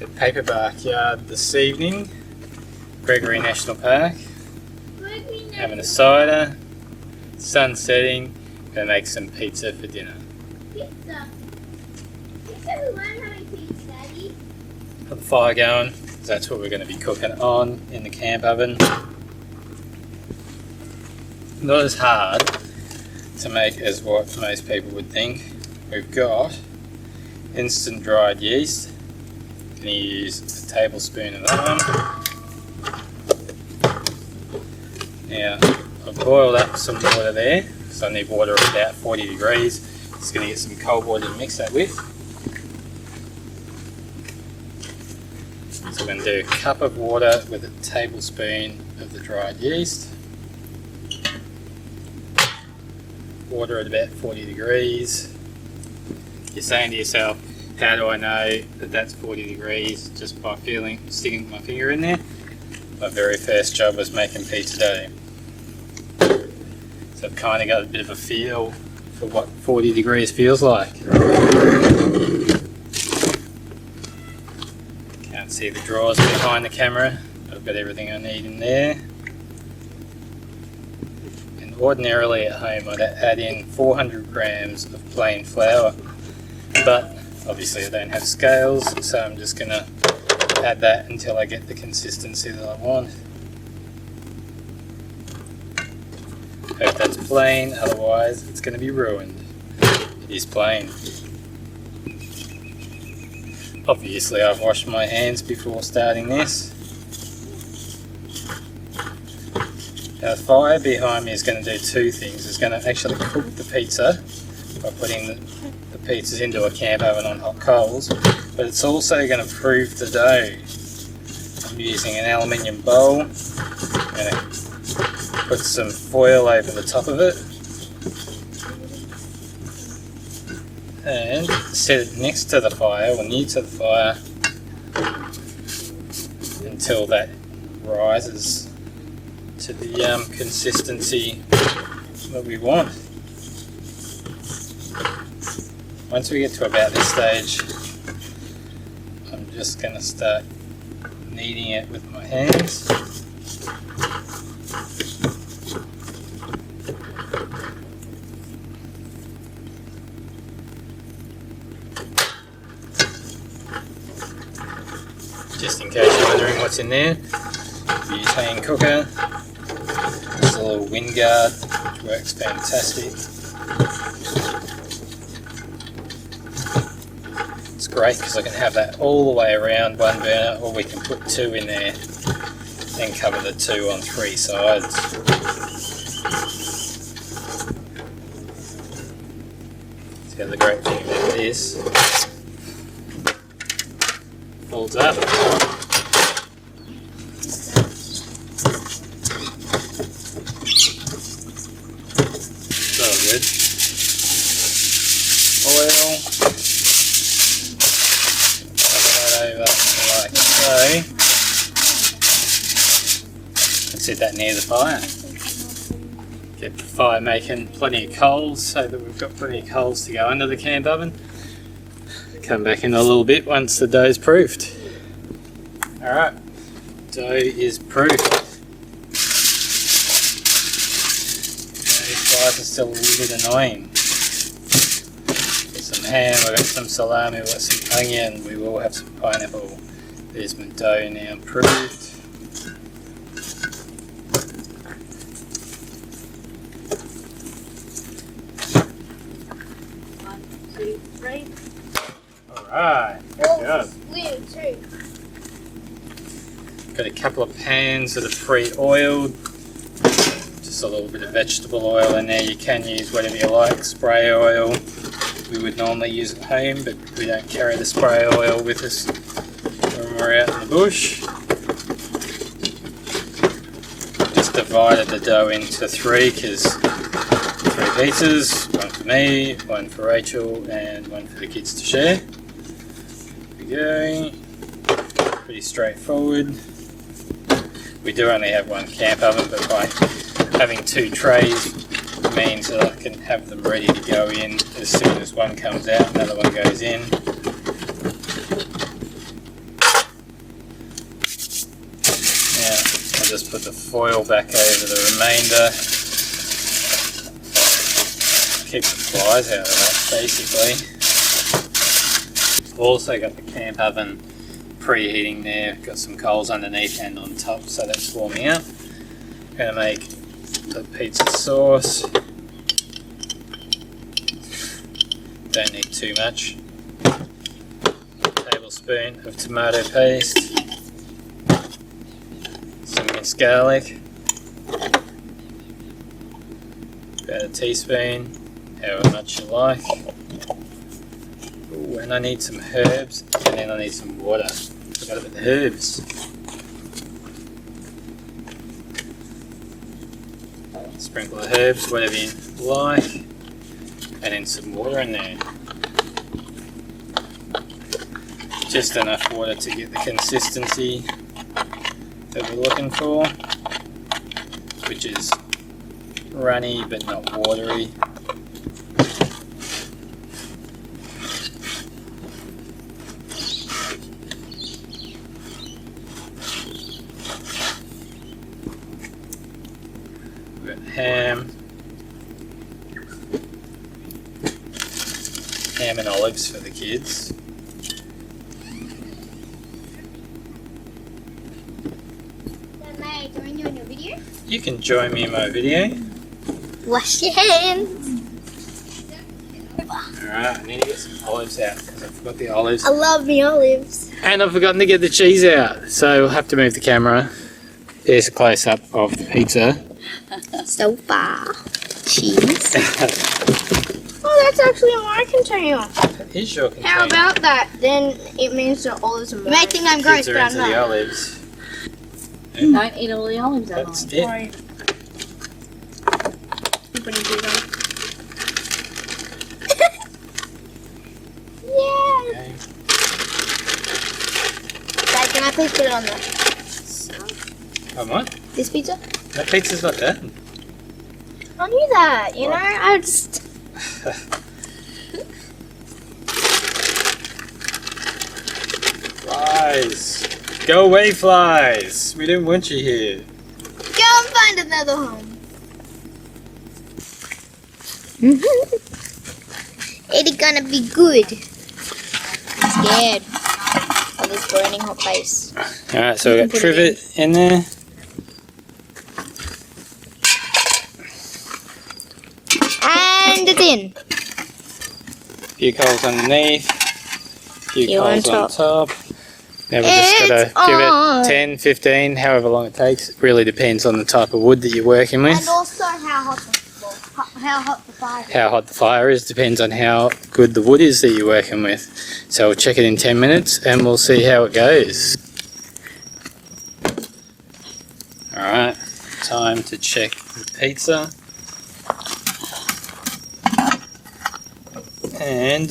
At Paper Barkyard this evening, Gregory National Park, having a cider, sun setting, gonna make some pizza for dinner. Pizza? Pizza, we weren't having pizza, Daddy. Got the fire going, because that's what we're going to be cooking on in the camp oven. Not as hard to make as what most people would think. We've got instant dried yeast. I'm going to use a tablespoon of that one. Now, I've boiled up some water there, so I need water at about 40 degrees. Just going to get some cold water to mix that with. So we're going to do a cup of water with a tablespoon of the dried yeast. Water at about 40 degrees. You're saying to yourself, how do I know that that's 40 degrees? Just by sticking my finger in there. My very first job was making pizza dough. So I've kind of got a bit of a feel for what 40 degrees feels like. Can't see the drawers behind the camera, but I've got everything I need in there. And ordinarily at home I'd add in 400 grams of plain flour, but obviously I don't have scales, so I'm just going to add that until I get the consistency that I want. Hope that's plain, otherwise it's going to be ruined. It is plain. Obviously I've washed my hands before starting this. Now the fire behind me is going to do two things. It's going to actually cook the pizza by putting the pizzas into a camp oven on hot coals, but it's also going to proof the dough. I'm using an aluminium bowl. I'm going to put some foil over the top of it and set it next to the fire or near to the fire until that rises to the consistency that we want. Once we get to about this stage, I'm just going to start kneading it with my hands. Just in case you're wondering what's in there, butane cooker. There's a little wind guard, which works fantastic. It's great because I can have that all the way around one burner, or we can put two in there and cover the two on three sides. So the great thing about this, folds up. So good. Oil. Cover that over like so. And set that near the fire. Get the fire making plenty of coals so that we've got plenty of coals to go under the camp oven. Come back in a little bit once the dough's proofed. Alright, dough is proofed. These flies are still a little bit annoying. Some ham, we've got some salami, we've got some onion, we will have some pineapple. There's my dough now proofed. 1, 2, 3. Alright, good job. Weird too. Got a couple of pans that are pre-oiled. Just a little bit of vegetable oil in there. You can use whatever you like, spray oil. We would normally use at home, but we don't carry the spray oil with us when we're out in the bush. Just divided the dough into three, because 3 pieces, one for me, one for Rachel, and one for the kids to share. There we go. Pretty straightforward. We do only have one camp oven, but by having 2 trays means that I can have them ready to go in as soon as one comes out, another one goes in. just put the foil back over the remainder. Keep the flies out of that, basically. Also got the camp oven preheating there. Got some coals underneath and on top, so that's warming up. Gonna make the pizza sauce. Don't need too much. Tablespoon of tomato paste. Some minced garlic. About a teaspoon, however much you like. Ooh, and I need some herbs, and then I need some water. Forgot about the herbs. Sprinkle the herbs, whatever you like, and then some water in there. Just enough water to get the consistency that we're looking for, which is runny but not watery. We've got ham and olives for the kids. May I join you in your video? You can join me in my video. Wash your hands. Alright, I need to get some olives out because I forgot the olives. I love me olives. And I've forgotten to get the cheese out, so we'll have to move the camera. Here's a close-up of the pizza. So far. Cheese. Oh, that's actually my container. That is your container. How about that? Then it means the olives are mine. You may think I'm gross, Kids are but I'm into the not. olives. Don't eat all the olives, That's Emily. it. Sorry. Open it, big one. Yeah. Okay. Dad, can I please put it on the Come on. this pizza? That pizza's not done. I knew that. You know, I just. Flies. Go away, flies. We didn't want you here. Go and find another home. It's gonna be good. I'm scared of this burning hot place. Alright, so You we've got can put it trivet in there. And it's in. A few coals underneath. A few Few on coals on top. Now we've just got It's to give on. it 10, 15, however long it takes. It really depends on the type of wood that you're working with. And also how hot the fire is. How hot the fire is depends on how good the wood is that you're working with. So we'll check it in 10 minutes and we'll see how it goes. Alright, time to check the pizza. And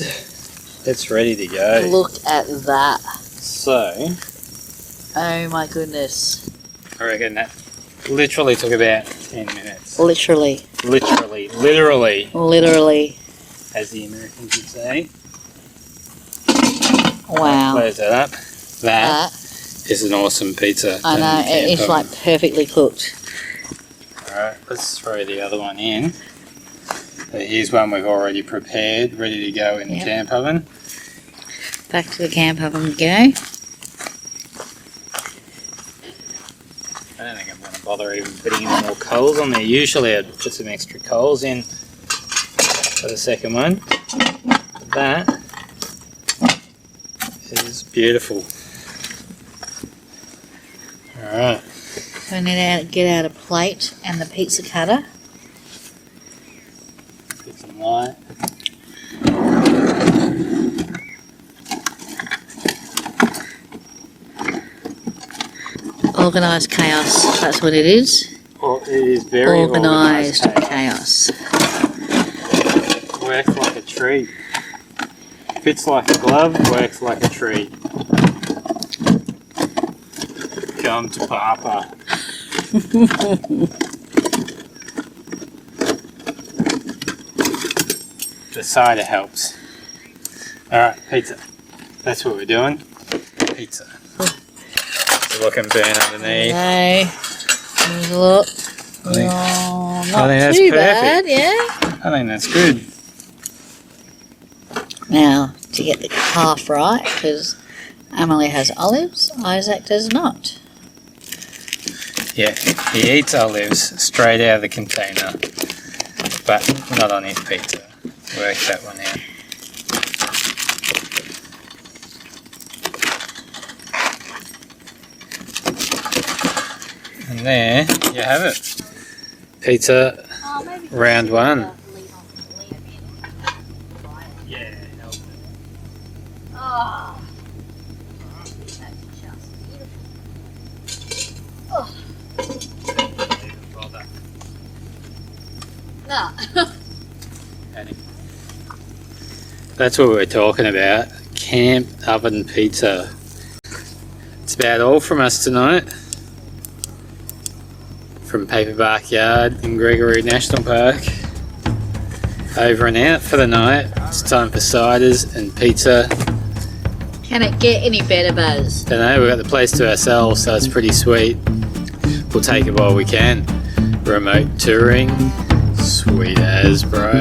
it's ready to go. Look at that. So, Oh my goodness. I reckon that literally took about 10 minutes. Literally. Literally, as the Americans would say. Wow. Close that up. That That, is an awesome pizza. I know, it is like perfectly cooked. Alright, let's throw the other one in. So here's one we've already prepared, ready to go in the Yep. camp oven. Back to the camp oven we go. I don't think I'm going to bother even putting any more coals on there. Usually I'd put some extra coals in for the second one. That is beautiful. Alright. We need to get out a plate and the pizza cutter. Get some light. Organised chaos, that's what it is. Well, it is very Organised organised. chaos. Works like a tree. Fits like a glove, works like a tree. Come to Papa. The cider helps. Alright, pizza. That's what we're doing. Pizza. So look and burn underneath. No. There's a look. I think, Oh, I not think that's too perfect. bad, yeah. I think that's good. Now, to get the half right, because Emily has olives, Isaac does not. Yeah, he eats olives straight out of the container, but not on his pizza. Work that one out. And there you have it. Pizza round one. Yeah. Oh, that's just beautiful. Oh, no. That's what we're talking about. Camp oven pizza. It's about all from us tonight. From Paperbark Yard in Gregory National Park. Over and out for the night. It's time for ciders and pizza. Can it get any better, Buzz? Don't know, we've got the place to ourselves, so it's pretty sweet. We'll take it while we can. Remote touring. Sweet as, bro.